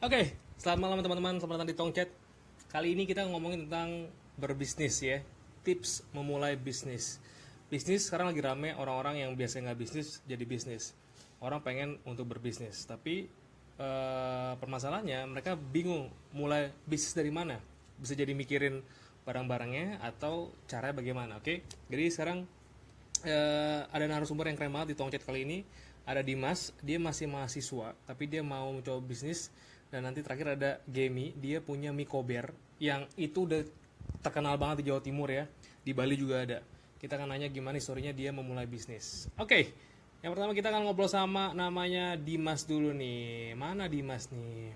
Oke, selamat malam teman-teman, selamat datang di Tongchat. Kali ini kita ngomongin tentang berbisnis ya, tips memulai bisnis. Bisnis sekarang lagi rame, orang-orang yang biasanya nggak bisnis jadi bisnis. Orang pengen untuk berbisnis, tapi permasalahannya mereka bingung mulai bisnis dari mana. Bisa jadi mikirin barang-barangnya atau caranya bagaimana, oke? Jadi sekarang ada narasumber yang keren banget di Tongchat kali ini. Ada Dimas, dia masih mahasiswa, tapi dia mau mencoba bisnis. Dan nanti terakhir ada Gemi, dia punya Mikober yang itu udah terkenal banget di Jawa Timur ya. Di Bali juga ada. Kita akan nanya gimana historinya dia memulai bisnis. Oke, yang pertama kita akan ngobrol sama namanya Dimas dulu nih. Mana Dimas nih?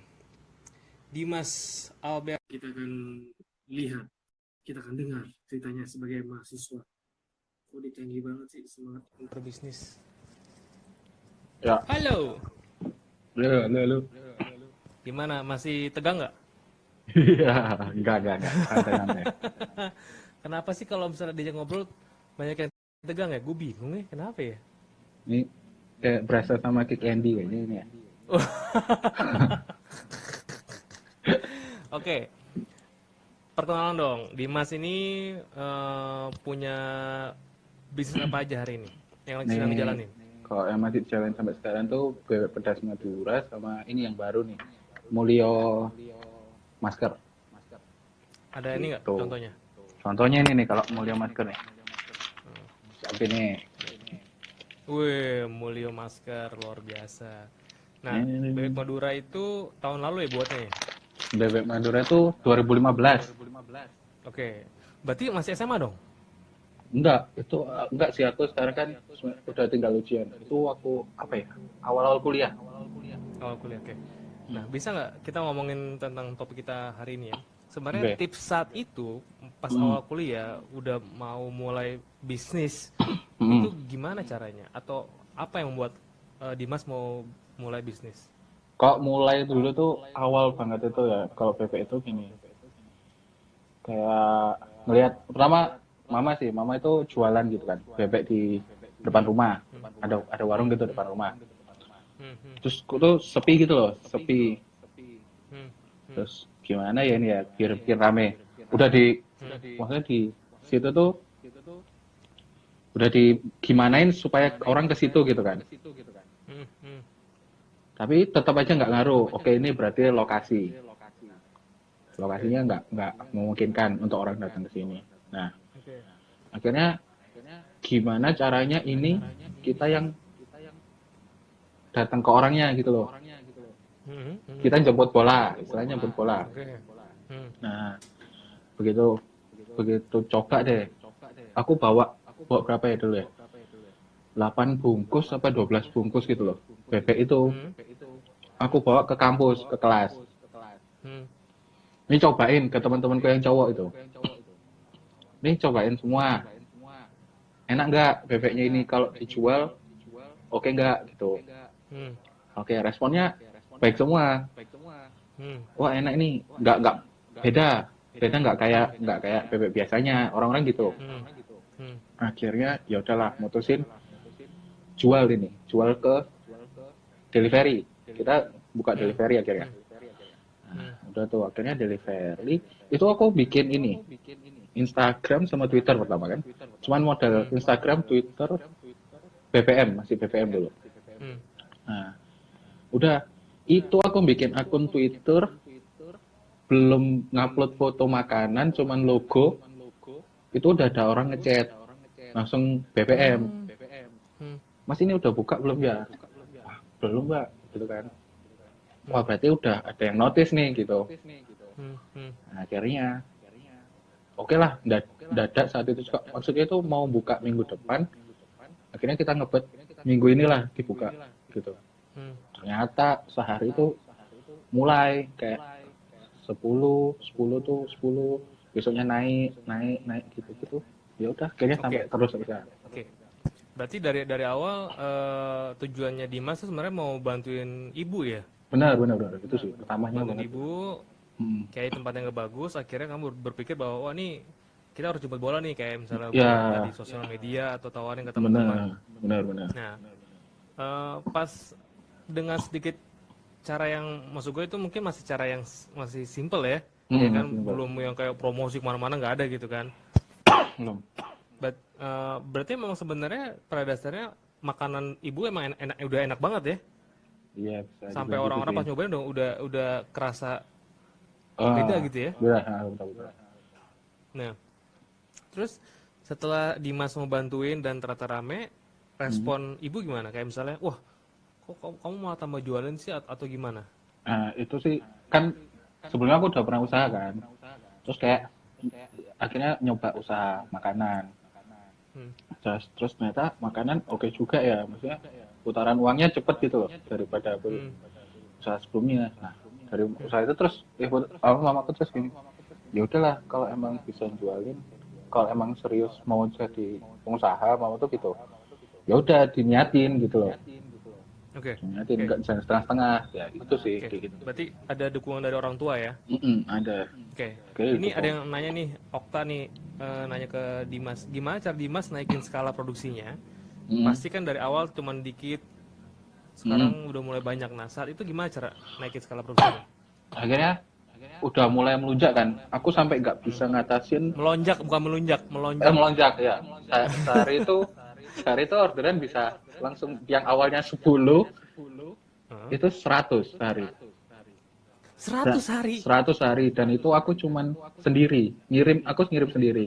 Dimas Albert. Kita akan lihat, kita akan dengar ceritanya sebagai mahasiswa. Kok dia canggih banget sih semangat berbisnis. Ya, Halo, lu. gimana? Masih tegang nggak? Iya, enggak, santai. Kenapa sih kalau misalnya diajak ngobrol banyak yang tegang ya? Gue bingung ya, kenapa ya? Ini kayak berasa sama Kick Andy kayaknya ini ya. Oke, perkenalan dong. Dimas ini punya bisnis apa aja hari ini? Yang lagi sedang dijalanin? Kalau yang masih jalan sampai sekarang tuh bebek pedas Madura sama ini yang baru nih, Mulyo masker. Ada ini nggak Tuh. contohnya? Contohnya ini nih kalau Mulyo masker nih. Tapi nih, Wih, Mulyo Masker, luar biasa. Nah, Bebek Madura itu tahun lalu ya buatnya ya? bebek Madura tuh 2015. Oke, berarti masih SMA dong? Enggak sih, aku sekarang kan udah tinggal ujian. Itu aku apa ya? Awal-awal kuliah. Awal kuliah, oke. Nah, bisa nggak kita ngomongin tentang topik kita hari ini ya? Sebenarnya Oke. tips saat itu, pas awal kuliah, udah mau mulai bisnis, Hmm. itu gimana caranya? Atau apa yang membuat Dimas mau mulai bisnis? Kalau mulai dulu tuh awal banget itu ya, kalau bebek itu gini, kayak ngelihat pertama mama itu jualan gitu kan, bebek di depan rumah, ada warung gitu depan rumah. Hmm, hmm, Terus tuh sepi gitu loh, sepi. hmm, Terus gimana ya ini ya, biar rame. Udah maksudnya di situ tuh udah gimanain supaya orang ke situ gitu kan. hmm, hmm. Tapi tetap aja nggak ngaruh. Oke, ini berarti lokasinya nggak memungkinkan untuk orang datang ke sini. Nah, Oke. akhirnya gimana caranya ini kita yang datang ke orangnya gitu loh. Hmm, hmm, Kita jemput bola, istilahnya jemput bola. oke. Hmm, Nah, begitu begitu coba deh. Aku bawa berapa ya dulu ya? 8 bungkus apa 12 bungkus gitu loh. Bebek itu hmm, aku bawa ke kampus, ke kelas. hmm, Ini cobain ke teman-temanku yang cowok itu. Ini cobain semua. Enak nggak bebeknya ini kalau dijual? Oke nggak gitu. hmm, Oke, responnya baik semua. hmm, Wah, enak ini. Nggak beda. Beda nggak kayak bebek biasanya. Orang-orang gitu. hmm, hmm, Akhirnya ya udahlah mutusin jual ke delivery. Kita buka delivery akhirnya. Nah, udah tuh akhirnya delivery. Itu aku bikin ini Instagram sama Twitter pertama kan. Cuman modal Instagram, Twitter, BBM, masih BBM dulu. hmm. Nah, udah itu aku bikin akun Twitter, belum ngupload foto makanan, cuman logo. Itu udah ada orang ngechat, langsung BBM. Hmm, Mas ini udah buka belum ya? Wah, belum Mbak, gitu kan. Wah, berarti udah ada yang notice nih gitu. Nah, akhirnya oke lah, dadak saat itu maksudnya itu mau buka minggu depan. Akhirnya kita ngebet minggu inilah dibuka gitu. hmm. Ternyata sehari itu mulai kayak 10 besoknya naik gitu. Ya udah akhirnya sampai terus sekarang. Oke. Berarti dari awal tujuannya Dimas tuh sebenarnya mau bantuin ibu ya? Benar itu sih pertamanya Bantuin banget. ibu, kayak tempat yang gak bagus, akhirnya kamu berpikir bahwa wah nih kita harus jemput bola nih, kayak misalnya Ya, buat tadi sosial media atau tawarin ke teman-teman. benar. Nah, pas dengan sedikit cara yang maksud gue itu mungkin masih cara yang masih simple ya. Ya kan Simple. belum yang kayak promosi kemana-mana nggak ada gitu kan. Belum. Berarti memang sebenarnya pada dasarnya makanan ibu emang enak, udah enak banget ya. Iya, bisa Sampai dibilang gitu orang-orang sih. pas nyobain udah kerasa beda Ah, gitu ya. betul, betul. Nah, terus setelah Dimas mau bantuin dan ternyata rame, respon ibu gimana? Kayak misalnya, wah, kok kamu mau tambah jualan sih atau gimana? Nah, itu sih kan sebelumnya aku udah pernah usaha kan. Terus kayak akhirnya nyoba usaha makanan. Hmm. Terus ternyata makanan oke juga ya. Maksudnya putaran uangnya cepet gitu loh daripada aku usaha sebelumnya. Nah, dari usaha itu terus mamaku terus gini. Ya udahlah kalau emang bisa jualin, kalau emang serius mau jadi pengusaha mau tuh gitu. Ya udah diniatin gitu loh. Oke. Diniatin Oke. enggak jangan setengah-setengah. Ya itu sih Oke. kayak gitu. Berarti ada dukungan dari orang tua ya? Ada. Oke. Oke, Ini itu ada kok. yang nanya nih, Okta nih, nanya ke Dimas. Gimana cara Dimas naikin skala produksinya? Mm-mm. Pasti kan dari awal cuman dikit, Mm. sekarang udah mulai banyak. Nah, saat itu gimana cara naikin skala produksinya? Akhirnya udah mulai melunjak kan. Aku sampai nggak bisa ngatasin Melonjak, bukan melunjak, melonjak. melonjak ya. Sehari itu orderan bisa langsung yang awalnya 10 Hah? itu 100 sehari. 100 hari. 100 hari dan itu aku cuman sendiri. Aku ngirim sendiri.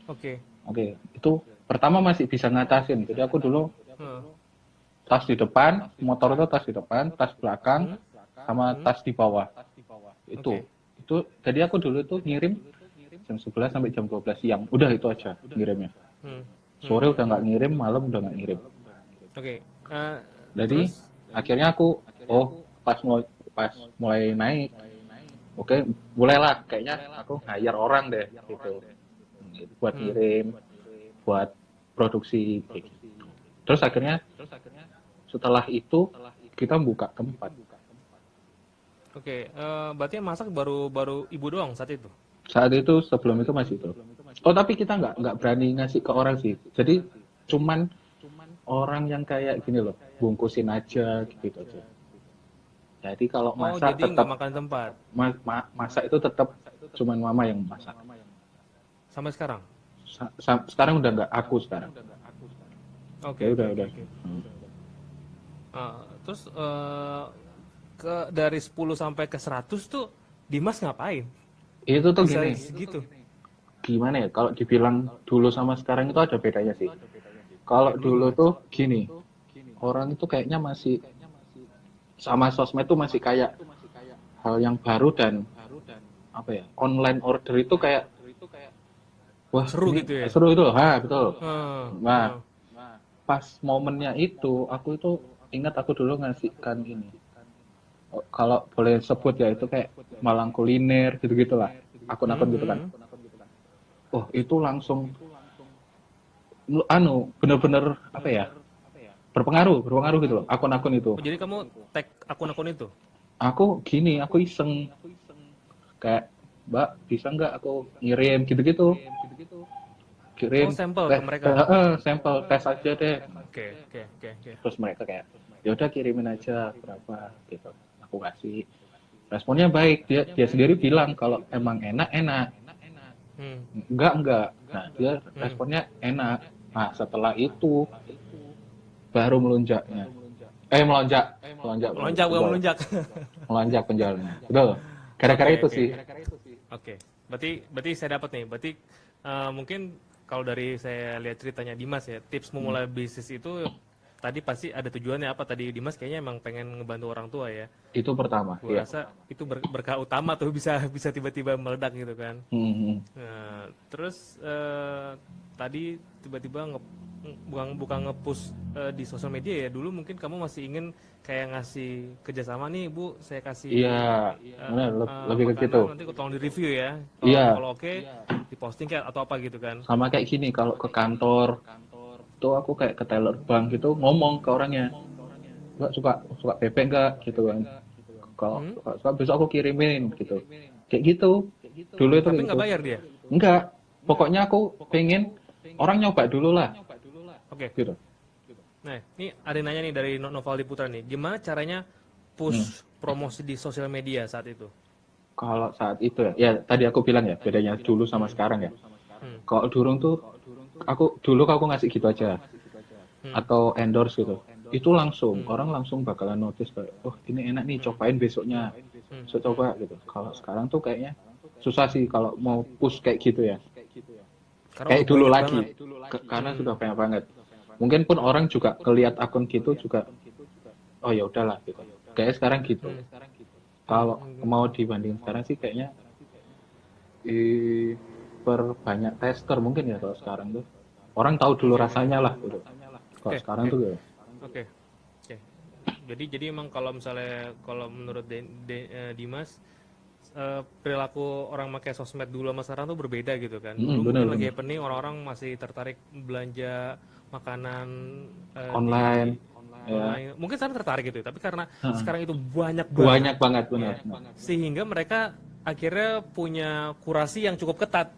Oke. Oke, itu pertama masih bisa ngatasin. Jadi aku dulu Heeh. tas di depan, motor itu tas di depan, tas belakang, sama tas di bawah. Itu. Oke. Itu jadi aku dulu itu ngirim jam 11 sampai jam 12 siang. Udah itu aja ngirimnya. Hmm. Sore udah nggak ngirim, malam udah nggak ngirim. Oke. Jadi Terus akhirnya aku pas mulai naik, oke, mulailah kayaknya aku hire orang deh gitu buat ngirim, buat produksi kayak gitu. Terus akhirnya setelah itu kita buka tempat. oke, berarti yang masak baru ibu doang saat itu. Saat itu sebelum itu masih itu. Oh tapi kita nggak berani ngasih ke orang sih. Jadi cuman orang yang kayak gini loh, bungkusin aja gitu aja. Jadi kalau Oh, masak jadi tetap nggak makan tempat masak itu tetap cuman mama yang masak. sampai sekarang. Sekarang udah nggak aku sekarang. Oke, Ya oke, udah oke, udah. oke. Terus dari 10 sampai ke 100 tuh Dimas ngapain? Itu tuh Bisa gini, segitu. gimana ya? Kalau dibilang dulu sama sekarang itu ada bedanya sih. Kalau Dulu dulu gimana? tuh gini, orang itu kayaknya masih sama sosmed tuh masih kayak hal yang baru dan apa ya? Online order itu kayak wah Seru ini gitu ya. seru itu, betul. Heeh, Nah, heeh. pas momennya itu aku itu ingat aku dulu ngasihkan ini. Kalau boleh sebut ya itu kayak Malang Kuliner gitu-gitulah. Akun-akun gitu kan. Oh, itu langsung bener-bener apa ya? Berpengaruh gitu loh akun-akun itu. Oh, jadi kamu tag akun-akun itu? Aku gini, aku iseng kayak Mbak bisa nggak aku ngirim gitu-gitu. Oh, Kirim sampel ke mereka. sampel tes aja deh. Oke, oke, oke, oke. Terus mereka kayak ya udah kirimin aja berapa gitu. Aku kasih. Responnya baik. Dia sendiri bilang kalau emang enak. Hmm. Enggak. Nah, dia responnya enak. Nah, setelah itu baru melonjaknya. Melonjak. Melonjak bukan melunjak. Melonjak penjualannya. Betul. Gara-gara Oke, itu oke. sih. Oke, berarti saya dapat nih. Berarti mungkin kalau dari saya lihat ceritanya Dimas ya, tips memulai bisnis itu tadi pasti ada tujuannya apa? Tadi Dimas kayaknya emang pengen ngebantu orang tua ya. Itu pertama. Gue Iya. rasa itu berkah utama tuh bisa tiba-tiba meledak gitu kan. Nah, terus tadi tiba-tiba bukan nge-push di sosial media ya. Dulu mungkin kamu masih ingin kayak ngasih kerjasama nih Bu, saya kasih Iya. Benar, lebih ke makanan, gitu. nanti tolong di review ya. Iya. Kalau oke, diposting kayak atau apa gitu kan. Sama kayak gini kalau ke kantor tuh aku kayak ke teller bank gitu ngomong ke orangnya. Mbak suka bebek nggak gitu kan. Kalau suka besok aku kirimin gitu. Kayak gitu. Dulu itu Tapi kayak nggak gitu. bayar dia. Enggak. Pokoknya aku pengen orang nyoba dulu lah. Oke. Gitu. Nah, ini ada yang nanya nih dari Novaldi Putra nih. Gimana caranya nge-push promosi di sosial media saat itu? Kalau saat itu ya tadi aku bilang ya bedanya dulu sama sekarang ya. Kalau dulu aku ngasih gitu aja atau endorse gitu. Itu langsung orang langsung bakalan notice kayak, oh ini enak nih, cobain besoknya. So coba gitu. Kalau sekarang tuh kayaknya susah sih kalau mau push kayak gitu ya. Karena Kayak udah dulu banyak lagi. banget. Karena sudah banyak banget. Mungkin pun orang juga keliat akun gitu juga, oh ya udahlah gitu. Kayak sekarang gitu. Kalau mau dibanding sekarang sih kayaknya perbanyak tester mungkin ya kalau sekarang tuh. Orang tahu dulu rasanya lah gitu. Kalau Oke, sekarang oke. tuh ya. Oke. Oke. Jadi emang kalau misalnya kalau menurut Dimas perilaku orang pakai sosmed dulu sama sekarang tuh berbeda gitu kan. Dulu Bener, mungkin lagi bener. happening orang-orang masih tertarik belanja makanan di Online. Ya. online. Mungkin sekarang tertarik gitu, tapi karena Heeh. sekarang itu banyak Banyak banget banget bener. sehingga mereka akhirnya punya kurasi yang cukup ketat.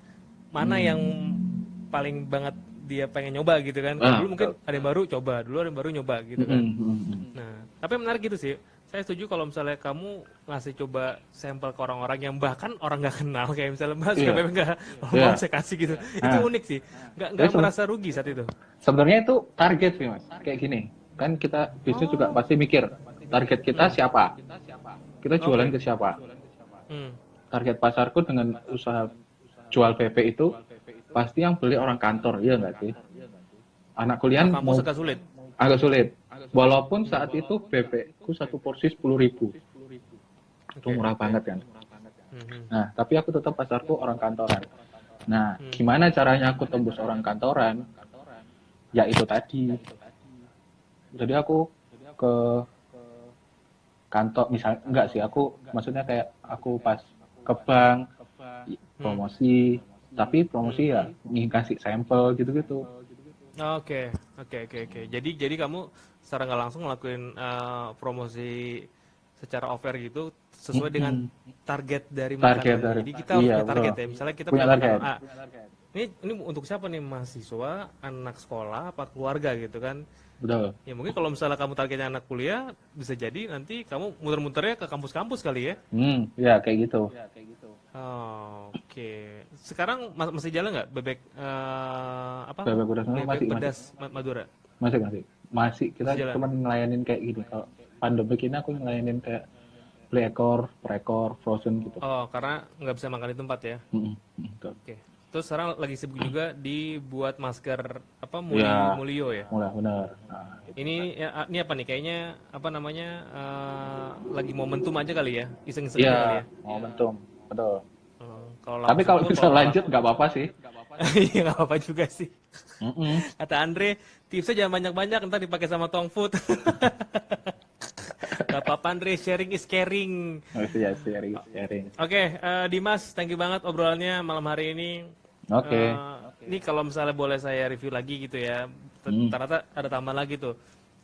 Mana yang paling banget dia pengen nyoba gitu kan. Kalau dulu mungkin ada yang baru coba, dulu ada yang baru nyoba gitu kan. Nah, tapi menarik gitu sih. Saya setuju kalau misalnya kamu ngasih coba sampel ke orang-orang yang bahkan orang nggak kenal, kayak misalnya Mas Iya. KBP nggak Iya. mau saya kasih gitu. Itu unik sih. Nggak merasa rugi saat itu. Sebenarnya itu target sih mas. Kayak gini. Kan kita bisnis juga pasti mikir target kita siapa. Kita jualan ke siapa. Target pasarku dengan usaha jual PP itu pasti yang beli orang kantor, iya nggak sih? Anak kuliah Kampus mau agak sulit. agak sulit. Walaupun saat itu BP ku satu porsi 10.000, itu murah banget kan. Nah, tapi aku tetap pasarku orang kantoran. Nah, gimana caranya aku tembus orang kantoran? Ya itu tadi. Jadi aku ke kantor, misal enggak sih, aku maksudnya kayak aku pas ke bank promosi, tapi promosi ya ngasih sampel gitu-gitu. Oke. Jadi kamu secara nggak langsung ngelakuin promosi secara offer gitu sesuai dengan target dari Target makanan. dari, Jadi kita harus iya, punya target betul. ya. Misalnya kita Punya punya target. makanan A. Ini untuk siapa nih, mahasiswa, anak sekolah, apa keluarga gitu kan? Betul. Ya mungkin kalau misalnya kamu targetnya anak kuliah, bisa jadi nanti kamu muter-muternya ke kampus-kampus kali ya? Ya kayak gitu. Oh, oke. Sekarang masih jalan nggak bebek Bebek pedas Madura bebek pedas Madura? masih kita Masih jalan? cuma ngelayanin kayak gini. Kalau pandemi ini aku ngelayanin kayak beli ekor, per ekor, frozen gitu. Oh, karena nggak bisa makan di tempat ya? Betul. Oke. Terus sekarang lagi sibuk juga dibuat masker apa Ya. Mulio ya? Mulai benar. Nah, Ini apa nih? Kayaknya apa namanya lagi momentum aja kali ya, iseng-iseng aja kali iya, ya. momentum. Betul. Kalau Tapi langsung kalau pun bisa kalau lanjut nggak apa-apa sih. iya nggak apa-apa juga sih. Kata Andre, tipsnya jangan banyak-banyak, ntar dipakai sama Tong Food. Gak apa-apa Andre, sharing is caring. Oh iya, sharing. Oke, Dimas, thank you banget obrolannya malam hari ini. Oke. Ini kalau misalnya boleh saya review lagi gitu ya, ternyata ada tambahan lagi tuh.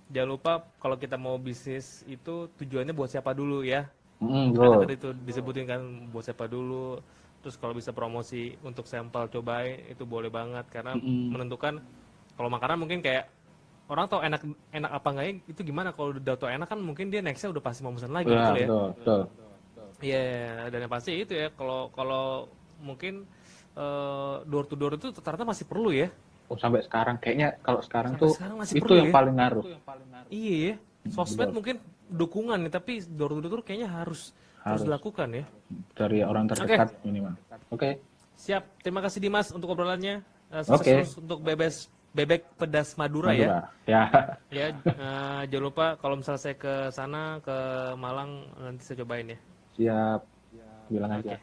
Jangan lupa kalau kita mau bisnis itu tujuannya buat siapa dulu ya. Ada tadi tuh disebutin kan buat siapa dulu. Terus kalau bisa promosi untuk sampel cobain itu boleh banget karena menentukan kalau makanan mungkin kayak orang tahu enak apa enggaknya itu gimana, kalau udah tau enak kan mungkin dia nextnya udah pasti mau pesan lagi betul ya. Betul. Iya, dan yang pasti itu ya kalau mungkin door to door itu ternyata masih perlu ya. Oh, sampai sekarang kayaknya kalau sekarang Sampai tuh sekarang masih itu perlu yang ya? paling ngaruh. Iya ya. Sosmed mungkin dukungan nih, tapi door to door kayaknya harus dilakukan ya. Dari orang terdekat minimal. Oke. Siap. Terima kasih Dimas untuk obrolannya. Sukses terus untuk bebek pedas Madura ya. Ya, jangan lupa kalau misalnya saya ke sana ke Malang nanti saya cobain ya. Siap. Bilang aja.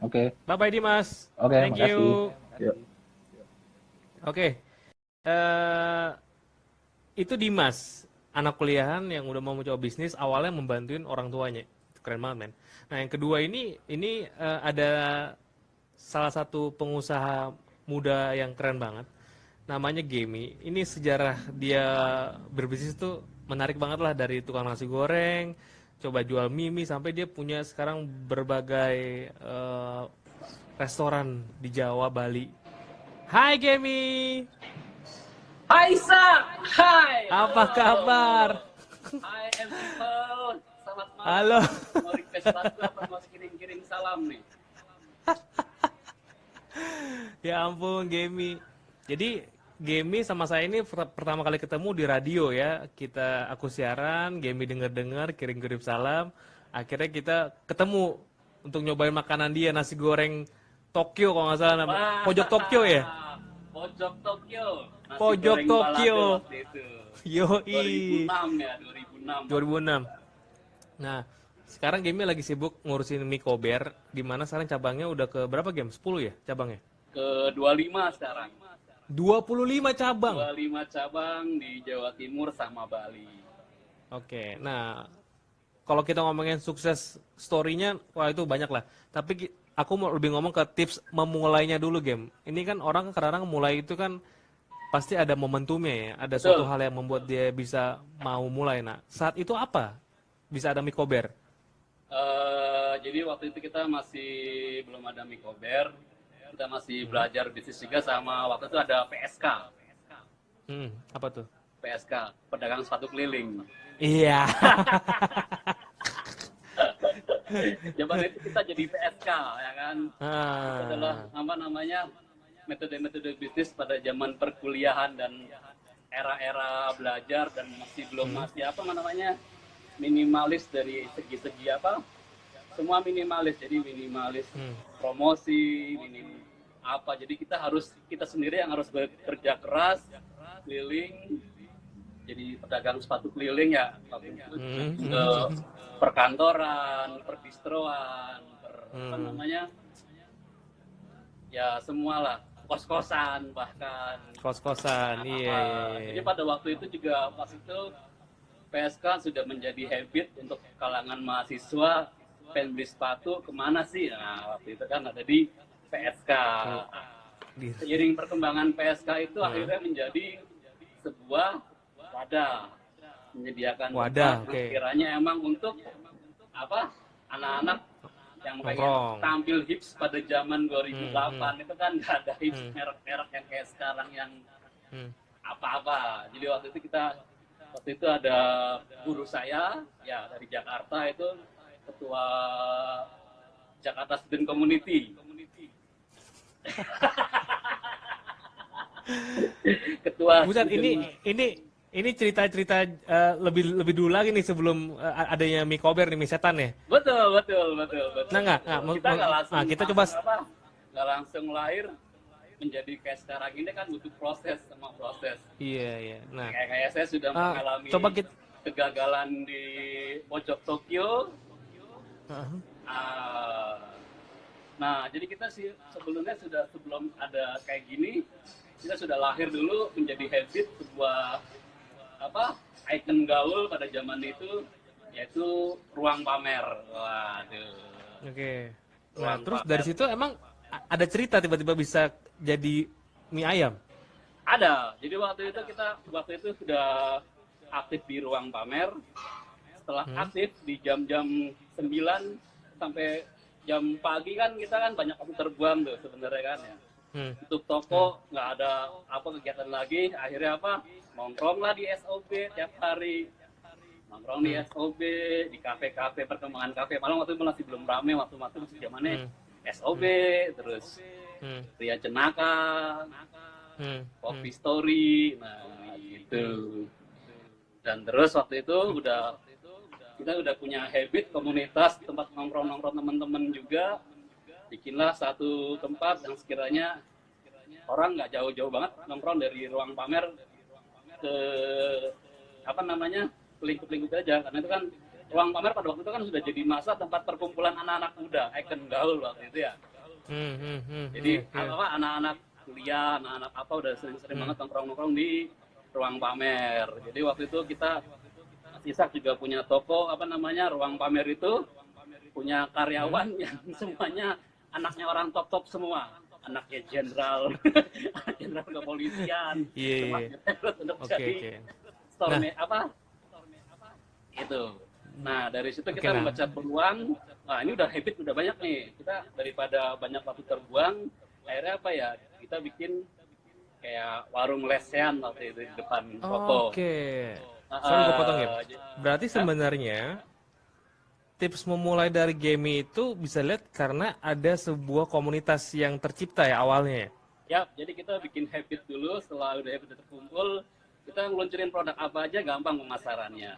Oke. Bye bye Dimas. Oke, Thank makasih. you. Yuk. Oke. Itu Dimas, anak kuliahan yang udah mau mencoba bisnis, awalnya membantuin orang tuanya. Keren banget, men. Nah, yang kedua ini ada salah satu pengusaha muda yang keren banget. Namanya Gemi. Ini sejarah dia berbisnis tuh menarik banget lah, dari tukang nasi goreng, coba jual mie sampai dia punya sekarang berbagai restoran di Jawa, Bali. Hai Gemi. Hai Sa, hai. Apa kabar? Hai people, selamat Halo. Mau request lagu apa mau kirim-kirim salam nih? Ya ampun, Gemi. Jadi Gemi sama saya ini pertama kali ketemu di radio ya. Aku siaran, Gemi denger-dengar, kirim-kirim salam. Akhirnya kita ketemu untuk nyobain makanan dia, nasi goreng Tokyo kalau nggak salah. Wah, Pojok Tokyo ya? Pojok Tokyo. Nasi Pojok goreng Tokyo. balado waktu itu. Yoi. 2006 ya, 2006. 2006. Nah, sekarang Gemi lagi sibuk ngurusin mie Kober, di mana sekarang cabangnya udah ke berapa game? 10 ya cabangnya? Ke 25 sekarang. 25 cabang. 25 cabang di Jawa Timur sama Bali. Oke, nah kalau kita ngomongin sukses story-nya, wah itu banyak lah. Tapi aku mau lebih ngomong ke tips memulainya dulu game. Ini kan orang kadang-kadang mulai itu kan pasti ada momentumnya ya, ada Betul. suatu hal yang membuat dia bisa mau mulai. Nah, saat itu apa? Bisa ada mie Kober. Jadi waktu itu kita masih belum ada Mikober, kita masih belajar bisnis juga sama waktu itu ada PSK, Apa tuh? PSK, pedagang sepatu keliling. Iya. Zaman itu kita jadi PSK ya kan. Itu Ah, adalah apa namanya metode-metode bisnis pada zaman perkuliahan dan era-era belajar dan masih apa namanya minimalis dari segi-segi apa semua minimalis, jadi minimalis promosi apa, jadi kita sendiri yang harus bekerja keras keliling jadi pedagang sepatu keliling ya waktu itu ke perkantoran, perdistroan, apa namanya ya semualah, kos-kosan bahkan. kos-kosan, iya. Jadi pada waktu itu juga pas itu PSK sudah menjadi habit untuk kalangan mahasiswa, pengen beli sepatu kemana sih? Nah waktu itu kan ada di PSK. Seiring perkembangan PSK itu akhirnya menjadi sebuah wadah, menyediakan Wadah, tempat oke. kiranya emang untuk apa anak-anak yang pengen Nongkrong. tampil hits pada zaman 2008 itu kan nggak ada hits merek-merek yang kayak sekarang yang apa-apa. Jadi waktu itu ada guru saya ya dari Jakarta, itu ketua Jakarta Student Community. Ketua Buset, student- ini cerita-cerita lebih dulu lagi nih sebelum adanya mie Kober nih, mie setan ya. betul. Nah, nggak, Kita nggak langsung kita coba nggak langsung lahir menjadi kayak sekarang ini kan butuh proses sama proses. iya. Nah, Kayak saya sudah mengalami coba kita kegagalan di pojok Tokyo. Nah, jadi kita sih sebelumnya sebelum ada kayak gini, kita sudah lahir dulu menjadi habit sebuah icon gaul pada zaman itu, yaitu ruang pamer. Waduh. Oke. Nah, Ruang terus pamer. dari situ emang ada cerita tiba-tiba bisa jadi mie ayam. Ada. Jadi waktu itu sudah aktif di ruang pamer. Setelah aktif di jam-jam 9 sampai jam pagi kan kita kan banyak waktu terbuang tuh sebenarnya kan ya. Tutup toko, nggak ada kegiatan lagi. Akhirnya nongkrong lah di SOB tiap hari. Nongkrong di SOB, di kafe-kafe, perkembangan kafe. Malah waktu itu masih belum rame, waktu masih zamannya SOB, terus Ria Cenaka, Coffee Story, nah gitu. Dan terus waktu itu kita udah punya habit komunitas, tempat nongkrong teman-teman juga. Bikinlah satu tempat yang sekiranya orang nggak jauh-jauh banget nongkrong dari ruang pamer ke lingkup-lingkup aja, karena itu kan ruang pamer pada waktu itu kan sudah jadi masa tempat perkumpulan anak-anak muda, icon gaul waktu itu ya. Jadi anak-anak kuliah, anak-anak udah sering-sering banget nongkrong di ruang pamer. Jadi waktu itu kita Isak juga punya toko ruang pamer itu punya karyawan yang semuanya anaknya orang top semua, anaknya jenderal jenderal kepolisian, semua direkrut untuk jadi store itu. Nah dari situ kita membaca peluang. Nah ini udah habit udah banyak nih, kita daripada banyak waktu terbuang, akhirnya kita bikin kayak warung lesehan waktu itu di depan toko. Sorry gue potong ya. Berarti sebenarnya tips memulai dari game itu bisa lihat karena ada sebuah komunitas yang tercipta ya awalnya ya. Ya, jadi kita bikin habit dulu, setelah udah habit terkumpul, kita ngeluncurin produk apa aja gampang pemasarannya.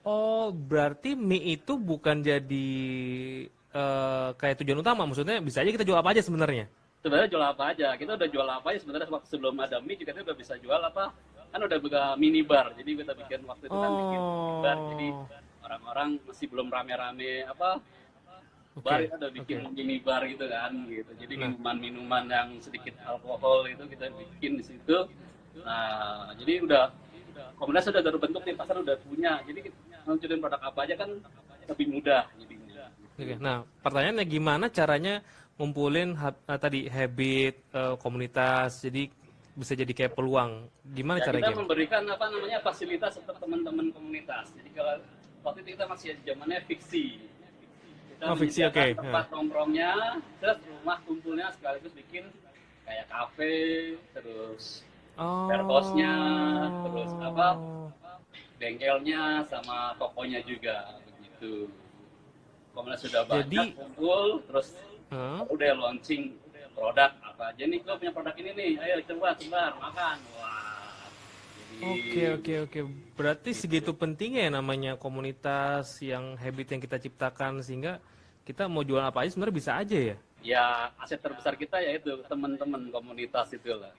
Oh, berarti mie itu bukan jadi kayak tujuan utama, maksudnya bisa aja kita jual apa aja sebenarnya. Sebenarnya jual apa aja, kita udah jual apa aja sebenarnya waktu sebelum ada mie juga kita udah bisa jual apa, kan udah buka minibar, jadi kita bikin waktu itu kan bikin minibar, jadi orang-orang masih belum rame-rame apa, bar itu udah bikin minibar gitu kan, gitu. Jadi minuman-minuman yang sedikit alkohol itu kita bikin di situ. Nah, jadi udah komunitas udah terbentuk nih, pasar udah punya, jadi nunjukin produk apa aja kan lebih mudah jadinya. Oke. Nah, pertanyaannya gimana caranya ngumpulin tadi habit komunitas, jadi bisa jadi kayak peluang. Gimana Ya, caranya? kita memberikan apa namanya fasilitas untuk teman-teman komunitas. Jadi kalau waktu itu kita masih zamannya fiksi. Kita fiksi, menyediakan oke. tempat nongkrongnya, terus rumah kumpulnya sekaligus bikin kayak kafe, terus warehouse-nya, terus apa bengkelnya sama tokonya juga begitu. Komunitas sudah banyak kumpul, terus udah launching produk apa aja nih, lo punya produk ini nih, ayo coba sebar makan. Wah, jadi Oke. Berarti segitu pentingnya ya namanya komunitas yang habit yang kita ciptakan sehingga kita mau jual apa aja sebenarnya bisa aja ya. ya aset terbesar kita yaitu teman-teman komunitas itulah.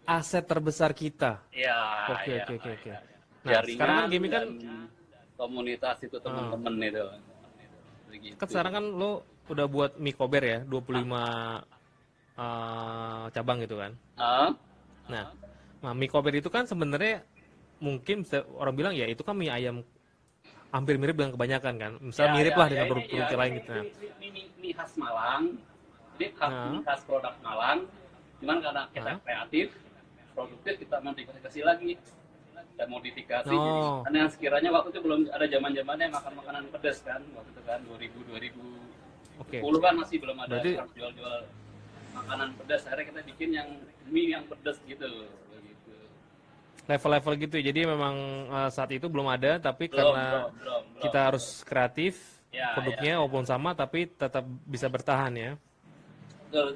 Aset terbesar kita. Ya, Oke. ya, Nah, jaringan sekarang kan gaming kan dan komunitas itu teman-teman itu. Begitu. kan sekarang kan lo udah buat mie kober ya, 25 cabang gitu kan. Nah, mie kober itu kan sebenarnya mungkin orang bilang ya itu kan mie ayam hampir mirip dengan kebanyakan kan. Misalnya mirip lah dengan produk lain gitu. Nah. Ini khas Malang. Ini khas produk Malang. Cuman karena kita kreatif, produktif, kita modifikasi lagi. Dan modifikasi. Jadi, karena yang sekiranya waktu itu belum ada zaman-zamannya makan makanan pedas kan. Waktu itu kan 2010 kan masih belum ada jual-jual makanan pedas. Akhirnya kita bikin yang mie yang pedas gitu. Level-level gitu, jadi memang saat itu belum ada, tapi karena kita harus kreatif, produknya walaupun sama, tapi tetap bisa bertahan ya. Betul.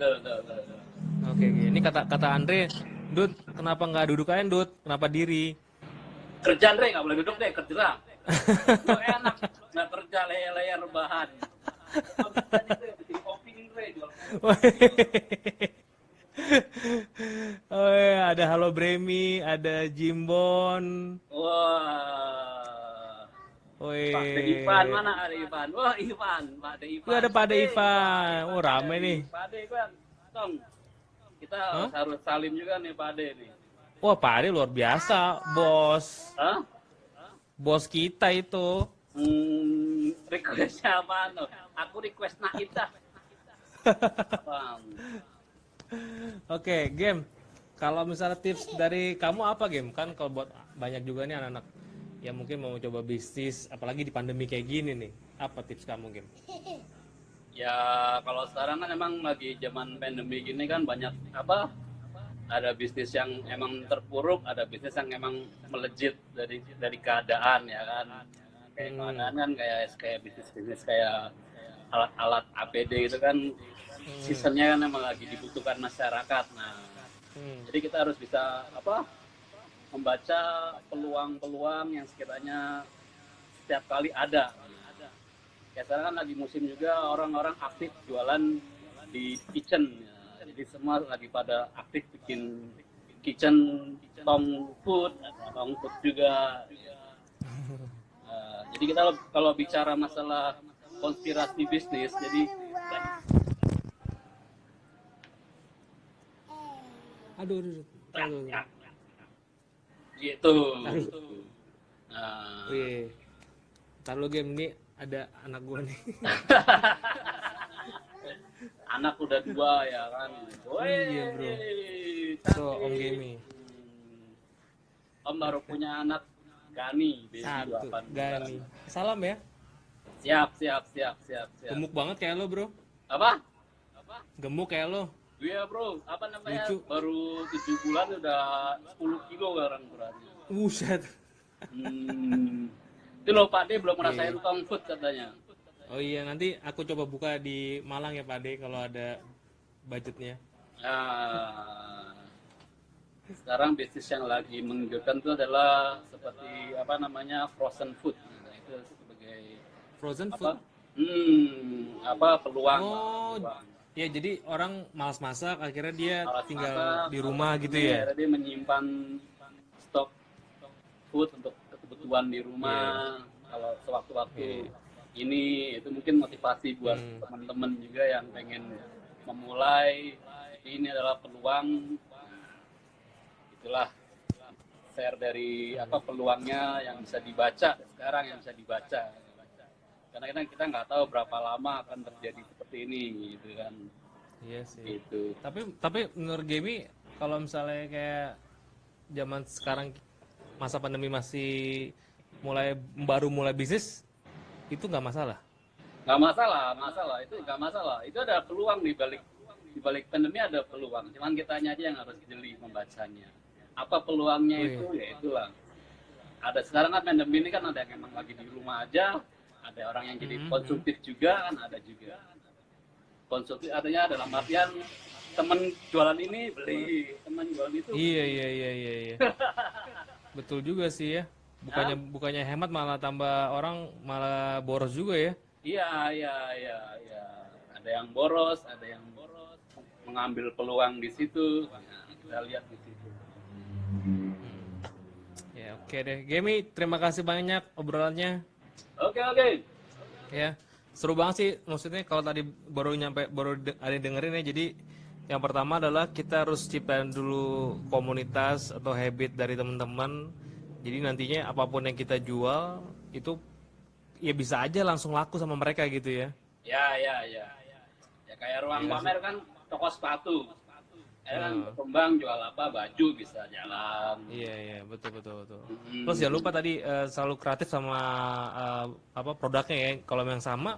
Oke. Ini kata Andre, Dut, kenapa nggak duduk aja, Dut? Kenapa diri? Kerja, Andre, nggak boleh duduk deh, kerja. Itu enak, nggak kerja leher rebahan. Bikin kopi nih, Andre, jual kopi. Oh ya, ada Halo Bremi, ada Jimbon. Wah. Woi. Pak De Ivan, mana ada Ivan? Wah, Ivan, Pak De Ivan. Ada Pak De Ivan. Oh, rame nih. Pak De Ivan, Tong. Kita harus salim juga nih Pak De nih. Wah, Pak De luar biasa, bos. Bos kita itu. Requestnya apa? Aku request Naida. Oke, Game. Kalau misalnya tips dari kamu apa, Game? Kan kalau buat banyak juga nih anak-anak yang mungkin mau coba bisnis, apalagi di pandemi kayak gini nih. Apa tips kamu, Game? Ya, kalau sekarang kan emang lagi zaman pandemi gini kan banyak apa? Ada bisnis yang emang terpuruk, ada bisnis yang emang melejit dari keadaan ya kan. Kayak keadaan kan kayak bisnis kayak alat-alat APD itu kan seasonnya kan emang lagi dibutuhkan masyarakat. Nah, jadi kita harus bisa membaca peluang-peluang yang sekiranya setiap kali ada. Kayak sekarang kan lagi musim juga orang-orang aktif jualan di kitchen. Jadi semua lagi pada aktif bikin kitchen tong food juga. Jadi kita kalau bicara masalah konspirasi bisnis, jadi Aduh. Gitu. Wih. Ntar lu, Game, ini ada anak gua nih. Anak udah 2 ya kan. Iya, bro. So, Om Gemi. Om baru punya anak Gani, Satu, Gani. Salam ya. Siap. Gemuk banget kayak lo, bro. Apa? Gemuk kayak lo. Iya, bro. Apa namanya? Lucu. Baru 7 bulan udah 10 kilo sekarang beratnya. Buset. Itu loh Pak D belum ngerasain tong food katanya. Oh iya, nanti aku coba buka di Malang ya Pak Ade kalau ada budgetnya. Nah, sekarang bisnis yang lagi menggiurkan itu adalah seperti apa namanya frozen food. Nah, itu sebagai Frozen apa? food. Apa peluang? Oh, Peluang. ya jadi orang malas masak, akhirnya dia Malas tinggal masak, di rumah gitu ini ya. akhirnya dia menyimpan stok food untuk kebutuhan di rumah. Kalau sewaktu-waktu ini itu mungkin motivasi buat teman-teman juga yang pengen memulai. Ini adalah peluang. Itulah share dari apa peluangnya yang bisa dibaca sekarang, yang bisa dibaca. Karena kita nggak tahu berapa lama akan terjadi seperti ini gitu kan. Iya sih. Gitu. Tapi menurut Gemi kalau misalnya kayak zaman sekarang masa pandemi masih baru mulai bisnis itu nggak masalah. Nggak masalah itu nggak masalah. Itu ada peluang di balik pandemi, ada peluang. Cuman kitanya aja yang harus jeli membacanya. Apa peluangnya itu? Ya itulah. Ada sekarang kan pandemi ini kan ada yang emang lagi di rumah aja, ada orang yang jadi konsumtif juga kan ada juga. Konsumtif artinya dalam artian temen jualan ini beli, temen jualan itu. Iya. Betul juga sih ya. Bukannya hemat malah tambah orang malah boros juga ya. Iya. Ada yang boros, mengambil peluang di situ. Nah, kita lihat di situ. Ya oke deh. Gemi, terima kasih banyak obrolannya. Oke. Ya, seru banget sih. Maksudnya kalau tadi baru ada yang dengerin ya. Jadi yang pertama adalah kita harus ciptain dulu komunitas atau habit dari teman-teman. Jadi nantinya apapun yang kita jual itu ya bisa aja langsung laku sama mereka gitu ya. Ya kayak ruang pamer kan toko sepatu. Kan berkembang jual apa, baju bisa jalan. Iya, betul. Terus jangan lupa tadi selalu kreatif sama apa produknya ya. Kalau yang sama,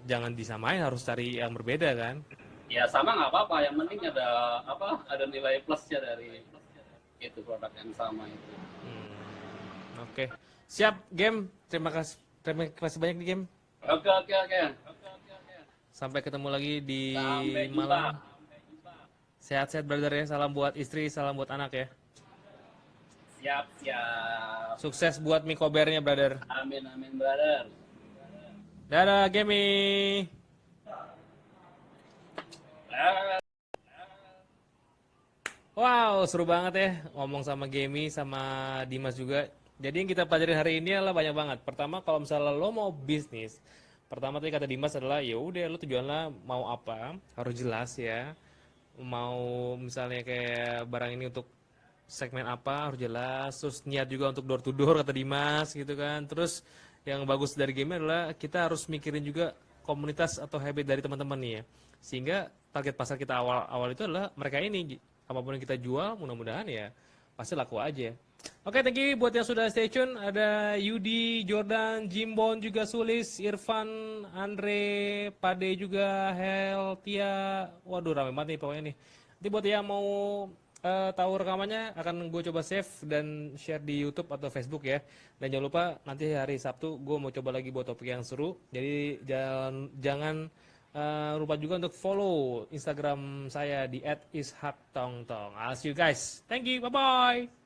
jangan disamain, harus cari yang berbeda kan. Ya sama nggak apa-apa, yang penting ada nilai plusnya dari itu produk yang sama itu. Oke. Siap, Game. Terima kasih banyak di Game. Oke. Sampai ketemu lagi di Sampai jumpa. Malang. Sehat-sehat brother ya. Salam buat istri, salam buat anak ya. Siap. Sukses buat Mikobernya brother. Amin brother. Dadah Gemi. Wow, seru banget ya ngomong sama Gemi sama Dimas juga. Jadi yang kita pelajarin hari ini adalah banyak banget. Pertama, kalau misalnya lo mau bisnis, pertama tadi kata Dimas adalah ya udah lo tujuannya mau apa, harus jelas ya. Mau misalnya kayak barang ini untuk segmen apa harus jelas, terus niat juga untuk door to door kata Dimas gitu kan. Terus yang bagus dari game adalah kita harus mikirin juga komunitas atau habit dari teman-teman nih ya. Sehingga target pasar kita awal itu adalah mereka ini. Apapun yang kita jual mudah-mudahan ya pasti laku aja. Oke, thank you buat yang sudah stay tune. Ada Yudi, Jordan, Jimbon juga, Sulis, Irfan, Andre, Pade juga, Hel, Tia. Waduh, rame banget nih pokoknya nih. Nanti buat yang mau tahu rekamannya akan gue coba save dan share di YouTube atau Facebook ya. Dan jangan lupa nanti hari Sabtu gue mau coba lagi buat topik yang seru. Jadi jangan lupa juga untuk follow Instagram saya di @ishaqtongtong. I'll see you guys. Thank you. Bye bye.